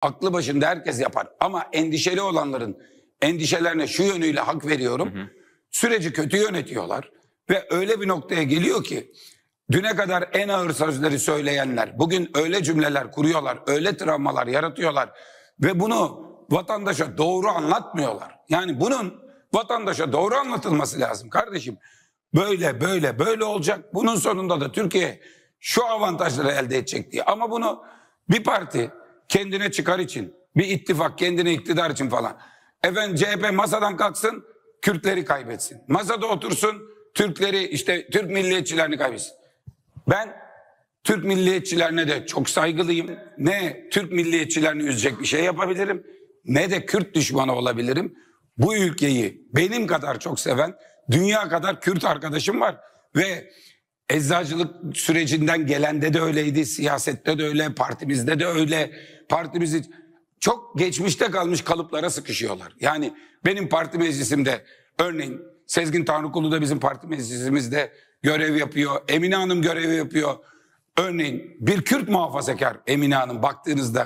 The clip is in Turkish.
aklı başında herkes yapar. Ama endişeli olanların endişelerine şu yönüyle hak veriyorum. Süreci kötü yönetiyorlar ve öyle bir noktaya geliyor ki düne kadar en ağır sözleri söyleyenler bugün öyle cümleler kuruyorlar, öyle travmalar yaratıyorlar ve bunu vatandaşa doğru anlatmıyorlar. Yani bunun vatandaşa doğru anlatılması lazım kardeşim. Böyle olacak. Bunun sonunda da Türkiye şu avantajları elde edecek diye. Ama bunu bir parti kendine çıkar için, bir ittifak kendine iktidar için falan. Efendim CHP masadan kalksın, Kürtleri kaybetsin. Masada otursun, Türkleri işte Türk milliyetçilerini kaybetsin. Ben Türk milliyetçilerine de çok saygılıyım. Ne Türk milliyetçilerini üzecek bir şey yapabilirim, ne de Kürt düşmanı olabilirim. Bu ülkeyi benim kadar çok seven, dünya kadar Kürt arkadaşım var ve eczacılık sürecinden gelende de öyleydi, siyasette de öyle, partimizde de öyle. Partimizi çok geçmişte kalmış kalıplara sıkışıyorlar. Yani benim parti meclisimde örneğin Sezgin Tanrıkulu da bizim parti meclisimizde görev yapıyor. Emine Hanım görevi yapıyor. Örneğin bir Kürt muhafazakar Emine Hanım baktığınızda